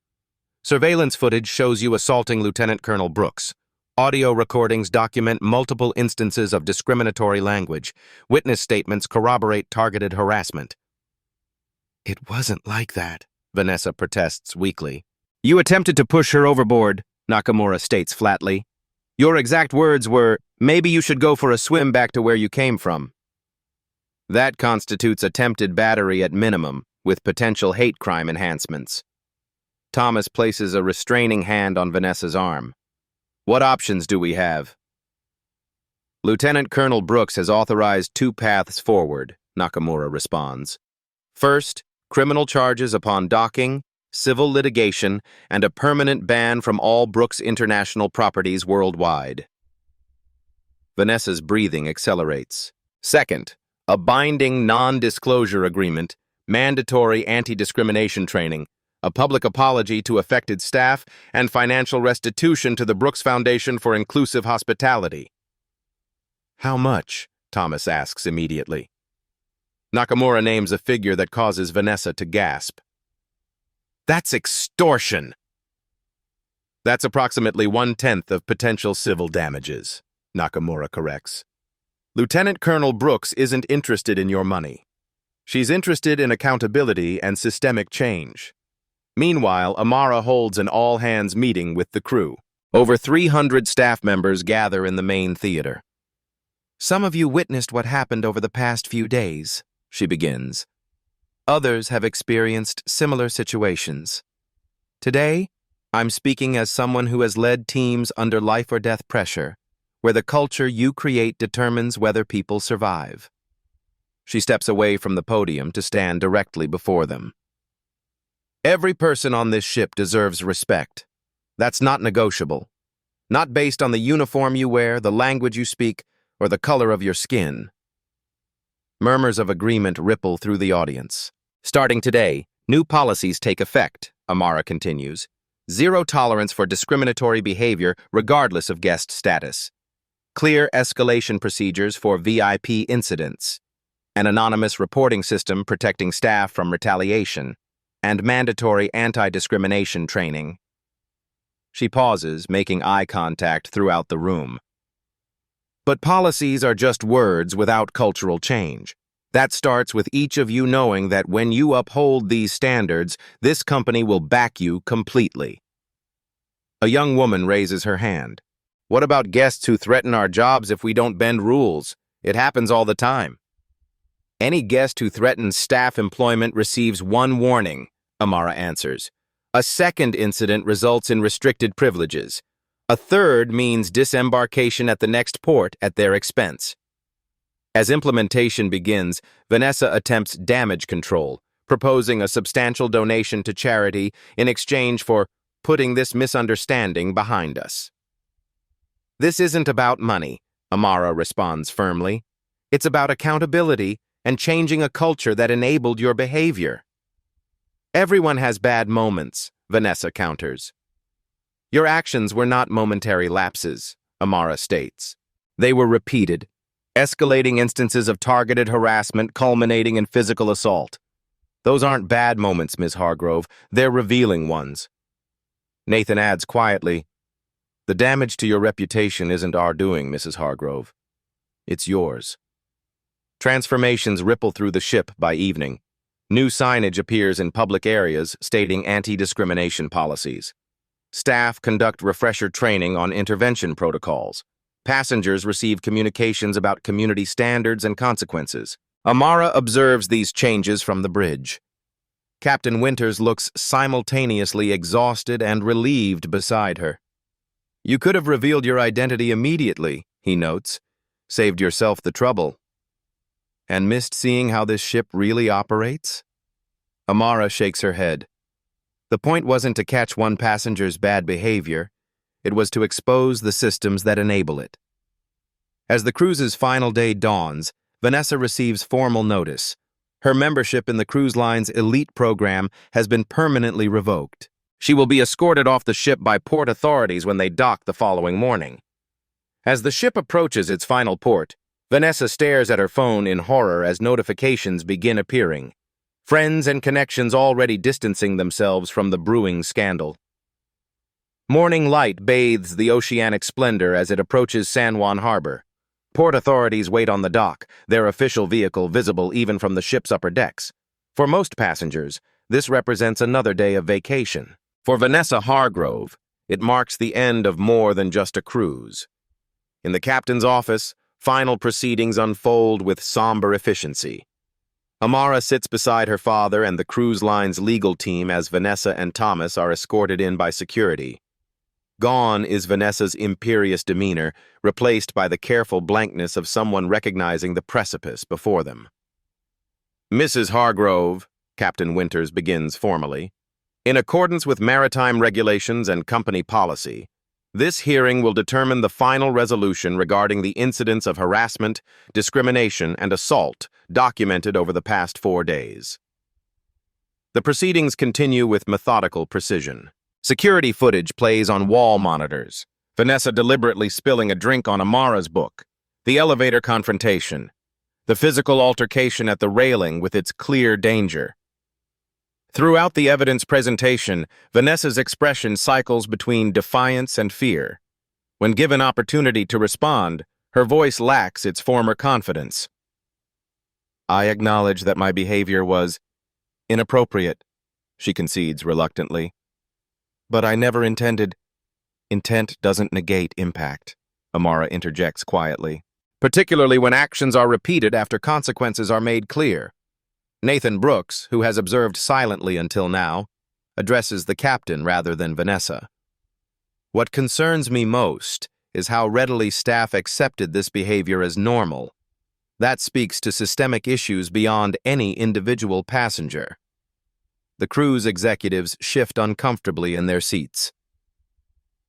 Surveillance footage shows you assaulting Lieutenant Colonel Brooks. Audio recordings document multiple instances of discriminatory language. Witness statements corroborate targeted harassment. It wasn't like that, Vanessa protests weakly. You attempted to push her overboard, Nakamura states flatly. Your exact words were, maybe you should go for a swim back to where you came from. That constitutes attempted battery at minimum, with potential hate crime enhancements. Thomas places a restraining hand on Vanessa's arm. What options do we have? Lieutenant Colonel Brooks has authorized 2 paths forward, Nakamura responds. First, criminal charges upon docking, civil litigation, and a permanent ban from all Brooks International properties worldwide. Vanessa's breathing accelerates. Second, a binding non-disclosure agreement, mandatory anti-discrimination training, a public apology to affected staff, and financial restitution to the Brooks Foundation for Inclusive Hospitality. How much? Thomas asks immediately. Nakamura names a figure that causes Vanessa to gasp. That's extortion! That's approximately 1/10 of potential civil damages, Nakamura corrects. Lieutenant Colonel Brooks isn't interested in your money. She's interested in accountability and systemic change. Meanwhile, Amara holds an all-hands meeting with the crew. Over 300 staff members gather in the main theater. Some of you witnessed what happened over the past few days, she begins. Others have experienced similar situations. Today, I'm speaking as someone who has led teams under life-or-death pressure, where the culture you create determines whether people survive. She steps away from the podium to stand directly before them. Every person on this ship deserves respect. That's not negotiable. Not based on the uniform you wear, the language you speak, or the color of your skin. Murmurs of agreement ripple through the audience. Starting today, new policies take effect, Amara continues. Zero tolerance for discriminatory behavior regardless of guest status. Clear escalation procedures for VIP incidents. An anonymous reporting system protecting staff from retaliation. And mandatory anti-discrimination training. She pauses, making eye contact throughout the room. But policies are just words without cultural change. That starts with each of you knowing that when you uphold these standards, this company will back you completely. A young woman raises her hand. What about guests who threaten our jobs if we don't bend rules? It happens all the time. Any guest who threatens staff employment receives 1 warning, Amara answers. A second incident results in restricted privileges. A third means disembarkation at the next port at their expense. As implementation begins, Vanessa attempts damage control, proposing a substantial donation to charity in exchange for putting this misunderstanding behind us. This isn't about money, Amara responds firmly. It's about accountability and changing a culture that enabled your behavior. Everyone has bad moments, Vanessa counters. Your actions were not momentary lapses, Amara states. They were repeated, escalating instances of targeted harassment culminating in physical assault. Those aren't bad moments, Ms. Hargrove. They're revealing ones. Nathan adds quietly, The damage to your reputation isn't our doing, Mrs. Hargrove. It's yours. Transformations ripple through the ship by evening. New signage appears in public areas stating anti-discrimination policies. Staff conduct refresher training on intervention protocols. Passengers receive communications about community standards and consequences. Amara observes these changes from the bridge. Captain Winters looks simultaneously exhausted and relieved beside her. You could have revealed your identity immediately, he notes. Saved yourself the trouble. And missed seeing how this ship really operates? Amara shakes her head. The point wasn't to catch one passenger's bad behavior. It was to expose the systems that enable it. As the cruise's final day dawns, Vanessa receives formal notice. Her membership in the cruise line's elite program has been permanently revoked. She will be escorted off the ship by port authorities when they dock the following morning. As the ship approaches its final port, Vanessa stares at her phone in horror as notifications begin appearing. Friends and connections already distancing themselves from the brewing scandal. Morning light bathes the oceanic splendor as it approaches San Juan Harbor. Port authorities wait on the dock, their official vehicle visible even from the ship's upper decks. For most passengers, this represents another day of vacation. For Vanessa Hargrove, it marks the end of more than just a cruise. In the captain's office, final proceedings unfold with somber efficiency. Amara sits beside her father and the cruise line's legal team as Vanessa and Thomas are escorted in by security. Gone is Vanessa's imperious demeanor, replaced by the careful blankness of someone recognizing the precipice before them. Mrs. Hargrove, Captain Winters begins formally, in accordance with maritime regulations and company policy, this hearing will determine the final resolution regarding the incidents of harassment, discrimination, and assault documented over the past 4 days. The proceedings continue with methodical precision. Security footage plays on wall monitors. Vanessa deliberately spilling a drink on Amara's book. The elevator confrontation. The physical altercation at the railing with its clear danger. Throughout the evidence presentation, Vanessa's expression cycles between defiance and fear. When given opportunity to respond, her voice lacks its former confidence. I acknowledge that my behavior was inappropriate, she concedes reluctantly. But I never intended. Intent doesn't negate impact, Amara interjects quietly, particularly when actions are repeated after consequences are made clear. Nathan Brooks, who has observed silently until now, addresses the captain rather than Vanessa. What concerns me most is how readily staff accepted this behavior as normal. That speaks to systemic issues beyond any individual passenger. The cruise executives shift uncomfortably in their seats.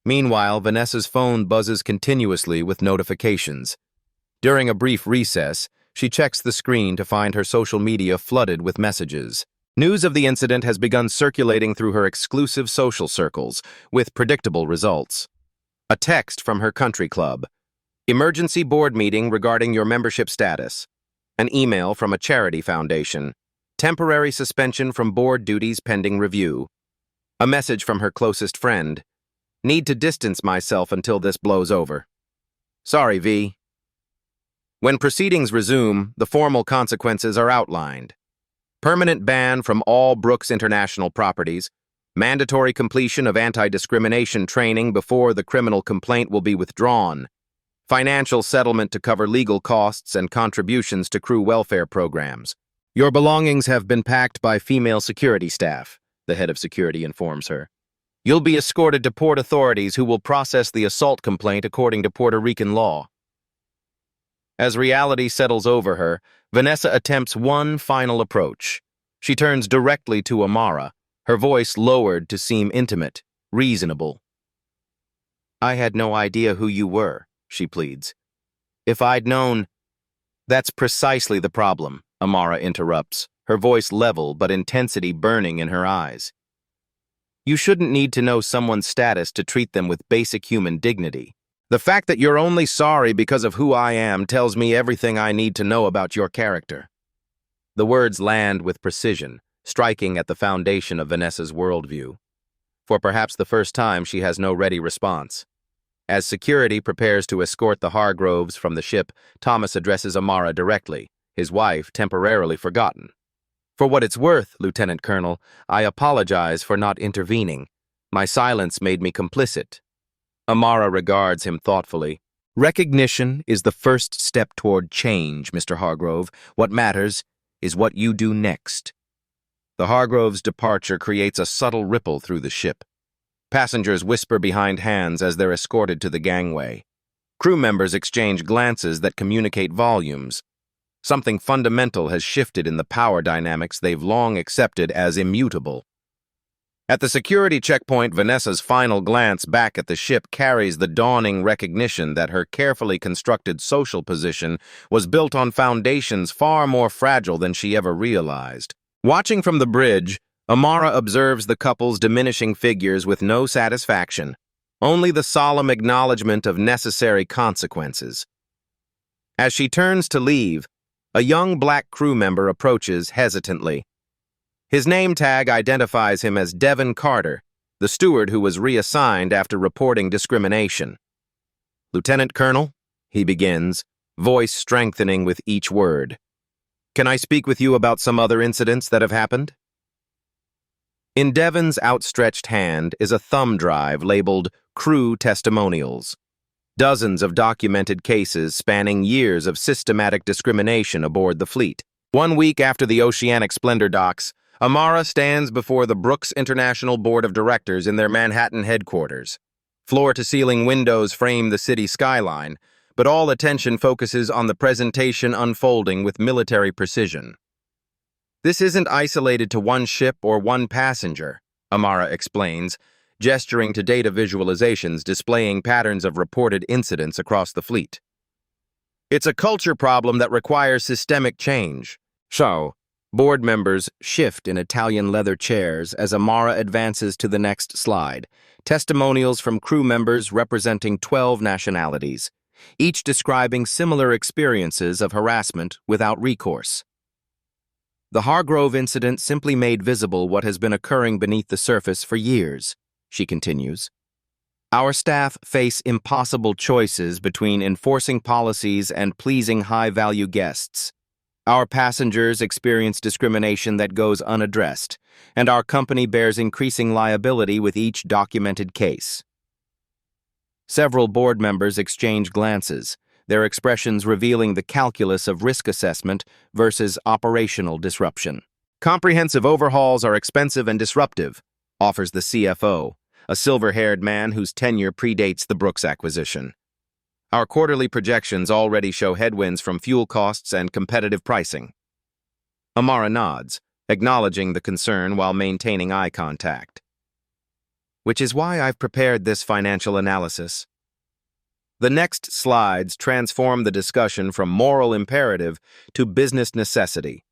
Meanwhile, Vanessa's phone buzzes continuously with notifications. During a brief recess, she checks the screen to find her social media flooded with messages. News of the incident has begun circulating through her exclusive social circles, with predictable results. A text from her country club. Emergency board meeting regarding your membership status. An email from a charity foundation. Temporary suspension from board duties pending review. A message from her closest friend. Need to distance myself until this blows over. Sorry, V. When proceedings resume, the formal consequences are outlined. Permanent ban from all Brooks International properties, mandatory completion of anti-discrimination training before the criminal complaint will be withdrawn, financial settlement to cover legal costs and contributions to crew welfare programs. Your belongings have been packed by female security staff, the head of security informs her. You'll be escorted to port authorities who will process the assault complaint according to Puerto Rican law. As reality settles over her, Vanessa attempts one final approach. She turns directly to Amara, her voice lowered to seem intimate, reasonable. I had no idea who you were, she pleads. If I'd known... That's precisely the problem, Amara interrupts, her voice level but intensity burning in her eyes. You shouldn't need to know someone's status to treat them with basic human dignity. The fact that you're only sorry because of who I am tells me everything I need to know about your character. The words land with precision, striking at the foundation of Vanessa's worldview. For perhaps the first time, she has no ready response. As security prepares to escort the Hargroves from the ship, Thomas addresses Amara directly, his wife temporarily forgotten. "For what it's worth, Lieutenant Colonel, I apologize for not intervening. My silence made me complicit." Amara regards him thoughtfully. "Recognition is the first step toward change, Mr. Hargrove. What matters is what you do next." The Hargroves' departure creates a subtle ripple through the ship. Passengers whisper behind hands as they're escorted to the gangway. Crew members exchange glances that communicate volumes. Something fundamental has shifted in the power dynamics they've long accepted as immutable. At the security checkpoint, Vanessa's final glance back at the ship carries the dawning recognition that her carefully constructed social position was built on foundations far more fragile than she ever realized. Watching from the bridge, Amara observes the couple's diminishing figures with no satisfaction, only the solemn acknowledgement of necessary consequences. As she turns to leave, a young black crew member approaches hesitantly. His name tag identifies him as Devin Carter, the steward who was reassigned after reporting discrimination. "Lieutenant Colonel," he begins, voice strengthening with each word. "Can I speak with you about some other incidents that have happened?" In Devin's outstretched hand is a thumb drive labeled Crew Testimonials. Dozens of documented cases spanning years of systematic discrimination aboard the fleet. 1 week after the Oceanic Splendor docks, Amara stands before the Brooks International Board of Directors in their Manhattan headquarters. Floor-to-ceiling windows frame the city skyline, but all attention focuses on the presentation unfolding with military precision. "This isn't isolated to one ship or one passenger," Amara explains, gesturing to data visualizations displaying patterns of reported incidents across the fleet. "It's a culture problem that requires systemic change." So, board members shift in Italian leather chairs as Amara advances to the next slide. Testimonials from crew members representing 12 nationalities, each describing similar experiences of harassment without recourse. "The Hargrove incident simply made visible what has been occurring beneath the surface for years," she continues. "Our staff face impossible choices between enforcing policies and pleasing high-value guests. Our passengers experience discrimination that goes unaddressed, and our company bears increasing liability with each documented case." Several board members exchange glances, their expressions revealing the calculus of risk assessment versus operational disruption. "Comprehensive overhauls are expensive and disruptive," offers the CFO, a silver-haired man whose tenure predates the Brooks acquisition. "Our quarterly projections already show headwinds from fuel costs and competitive pricing." Amara nods, acknowledging the concern while maintaining eye contact. "Which is why I've prepared this financial analysis." The next slides transform the discussion from moral imperative to business necessity.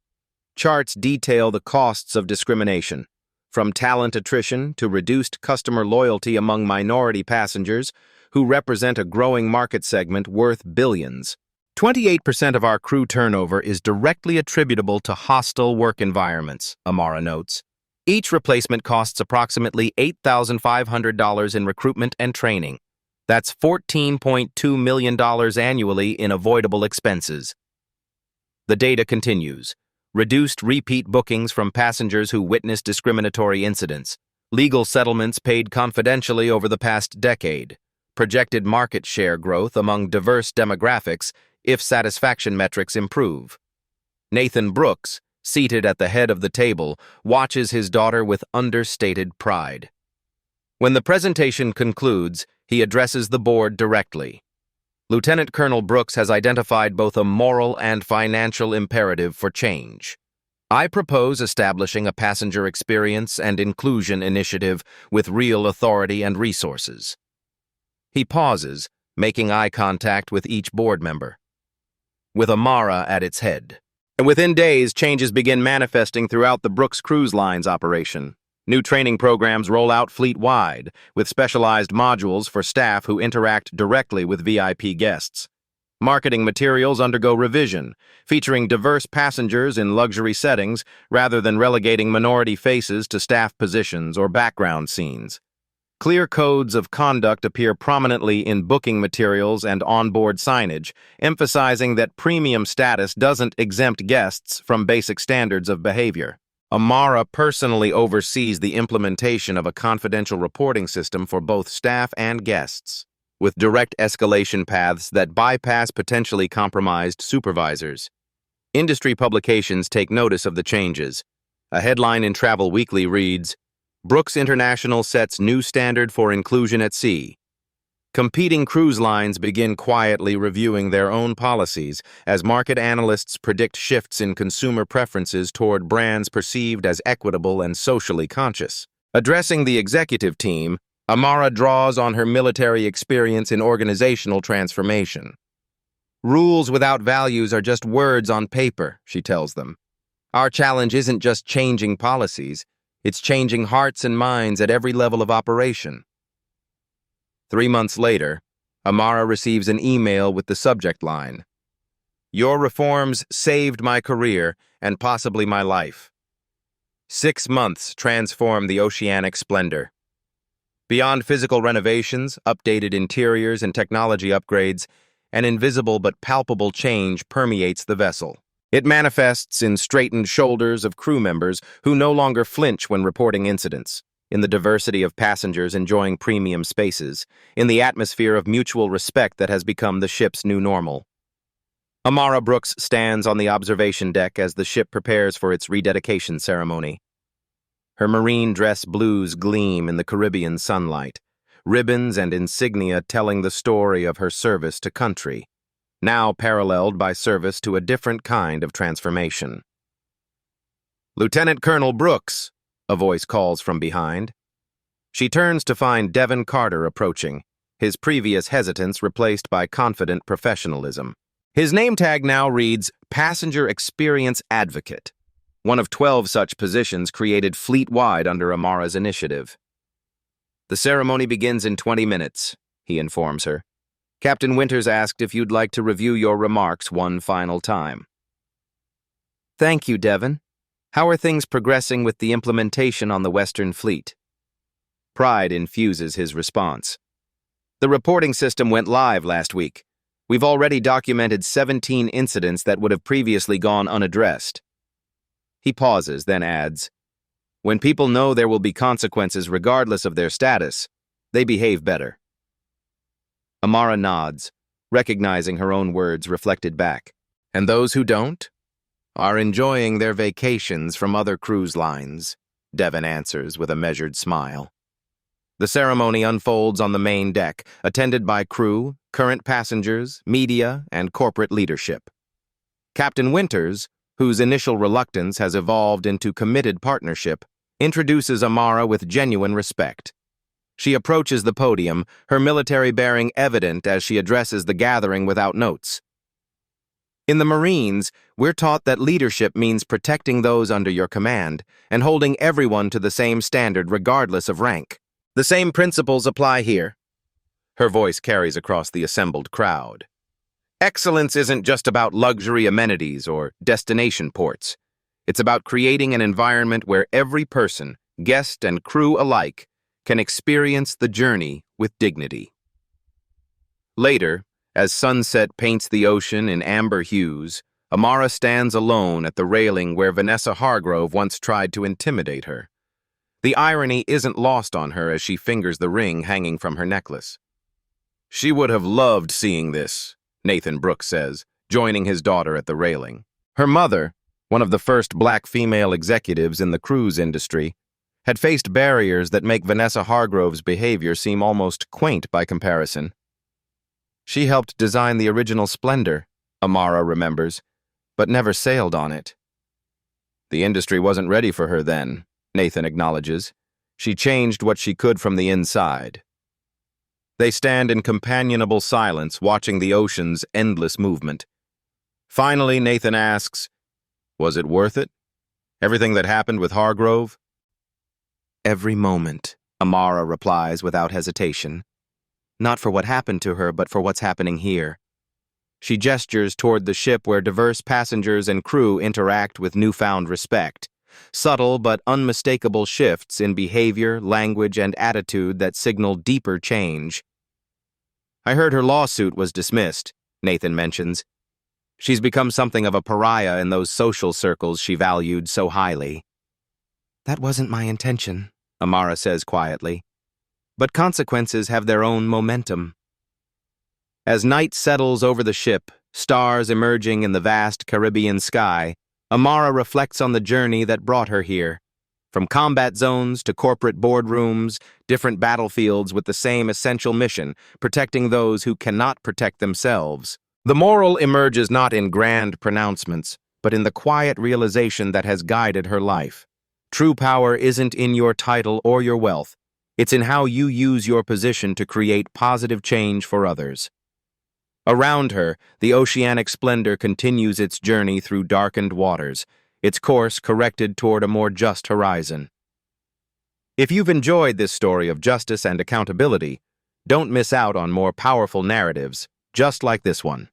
Charts detail the costs of discrimination, from talent attrition to reduced customer loyalty among minority passengers who represent a growing market segment worth billions. 28% of our crew turnover is directly attributable to hostile work environments, Amara notes. Each replacement costs approximately $8,500 in recruitment and training. That's $14.2 million annually in avoidable expenses. The data continues. Reduced repeat bookings from passengers who witnessed discriminatory incidents. Legal settlements paid confidentially over the past decade. Projected market share growth among diverse demographics if satisfaction metrics improve. Nathan Brooks, seated at the head of the table, watches his daughter with understated pride. When the presentation concludes, he addresses the board directly. Lieutenant Colonel Brooks has identified both a moral and financial imperative for change. I propose establishing a passenger experience and inclusion initiative with real authority and resources. He pauses, making eye contact with each board member, with Amara at its head. And within days, changes begin manifesting throughout the Brooks Cruise Line's operation. New training programs roll out fleet-wide, with specialized modules for staff who interact directly with VIP guests. Marketing materials undergo revision, featuring diverse passengers in luxury settings rather than relegating minority faces to staff positions or background scenes. Clear codes of conduct appear prominently in booking materials and onboard signage, emphasizing that premium status doesn't exempt guests from basic standards of behavior. Amara personally oversees the implementation of a confidential reporting system for both staff and guests, with direct escalation paths that bypass potentially compromised supervisors. Industry publications take notice of the changes. A headline in Travel Weekly reads, "Brooks International sets new standard for inclusion at sea." Competing cruise lines begin quietly reviewing their own policies as market analysts predict shifts in consumer preferences toward brands perceived as equitable and socially conscious. Addressing the executive team, Amara draws on her military experience in organizational transformation. "Rules without values are just words on paper," she tells them. "Our challenge isn't just changing policies, it's changing hearts and minds at every level of operation." 3 months later, Amara receives an email with the subject line, "Your reforms saved my career and possibly my life. 6 months transformed the oceanic splendor." Beyond physical renovations, updated interiors, and technology upgrades, an invisible but palpable change permeates the vessel. It manifests in straightened shoulders of crew members who no longer flinch when reporting incidents, in the diversity of passengers enjoying premium spaces, in the atmosphere of mutual respect that has become the ship's new normal. Amara Brooks stands on the observation deck as the ship prepares for its rededication ceremony. Her marine dress blues gleam in the Caribbean sunlight, ribbons and insignia telling the story of her service to country, now paralleled by service to a different kind of transformation. "Lieutenant Colonel Brooks," a voice calls from behind. She turns to find Devon Carter approaching, his previous hesitance replaced by confident professionalism. His name tag now reads Passenger Experience Advocate, one of 12 such positions created fleet-wide under Amara's initiative. "The ceremony begins in 20 minutes, he informs her. "Captain Winters asked if you'd like to review your remarks one final time." "Thank you, Devon. How are things progressing with the implementation on the Western Fleet?" Pride infuses his response. "The reporting system went live last week. We've already documented 17 incidents that would have previously gone unaddressed." He pauses, then adds, "When people know there will be consequences regardless of their status, they behave better." Amara nods, recognizing her own words reflected back. "And those who don't are enjoying their vacations from other cruise lines," Devon answers with a measured smile. The ceremony unfolds on the main deck, attended by crew, current passengers, media, and corporate leadership. Captain Winters, whose initial reluctance has evolved into committed partnership, introduces Amara with genuine respect. She approaches the podium, her military bearing evident as she addresses the gathering without notes. "In the Marines, we're taught that leadership means protecting those under your command and holding everyone to the same standard regardless of rank. The same principles apply here." Her voice carries across the assembled crowd. "Excellence isn't just about luxury amenities or destination ports. It's about creating an environment where every person, guest and crew alike, can experience the journey with dignity." Later, as sunset paints the ocean in amber hues, Amara stands alone at the railing where Vanessa Hargrove once tried to intimidate her. The irony isn't lost on her as she fingers the ring hanging from her necklace. "She would have loved seeing this," Nathan Brooks says, joining his daughter at the railing. Her mother, one of the first black female executives in the cruise industry, had faced barriers that make Vanessa Hargrove's behavior seem almost quaint by comparison. She helped design the original Splendor, Amara remembers, but never sailed on it. "The industry wasn't ready for her then," Nathan acknowledges. "She changed what she could from the inside." They stand in companionable silence, watching the ocean's endless movement. Finally, Nathan asks, "Was it worth it? Everything that happened with Hargrove?" "Every moment," Amara replies without hesitation. "Not for what happened to her, but for what's happening here." She gestures toward the ship where diverse passengers and crew interact with newfound respect. subtle but unmistakable shifts in behavior, language, and attitude that signal deeper change. I heard her lawsuit was dismissed, Nathan mentions. She's become something of a pariah in those social circles she valued so highly. That wasn't my intention, Amara says quietly. But consequences have their own momentum. As night settles over the ship, stars emerging in the vast Caribbean sky, Amara reflects on the journey that brought her here. From combat zones to corporate boardrooms, different battlefields with the same essential mission, protecting those who cannot protect themselves. The moral emerges not in grand pronouncements, but in the quiet realization that has guided her life. True power isn't in your title or your wealth. It's in how you use your position to create positive change for others. Around her, the oceanic splendor continues its journey through darkened waters, its course corrected toward a more just horizon. If you've enjoyed this story of justice and accountability, don't miss out on more powerful narratives, just like this one.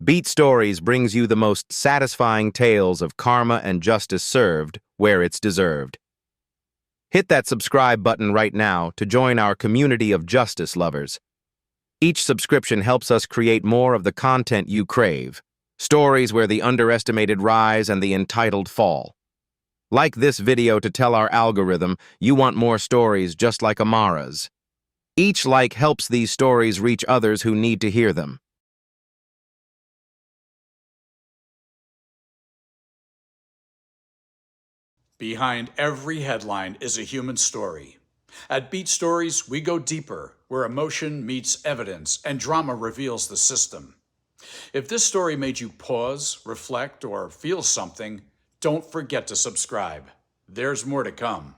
Beat Stories brings you the most satisfying tales of karma and justice served where it's deserved. Hit that subscribe button right now to join our community of justice lovers. Each subscription helps us create more of the content you crave. Stories where the underestimated rise and the entitled fall. Like this video to tell our algorithm you want more stories just like Amara's. Each like helps these stories reach others who need to hear them. Behind every headline is a human story. At Beat Stories, we go deeper, where emotion meets evidence and drama reveals the system. If this story made you pause, reflect, or feel something, don't forget to subscribe. There's more to come.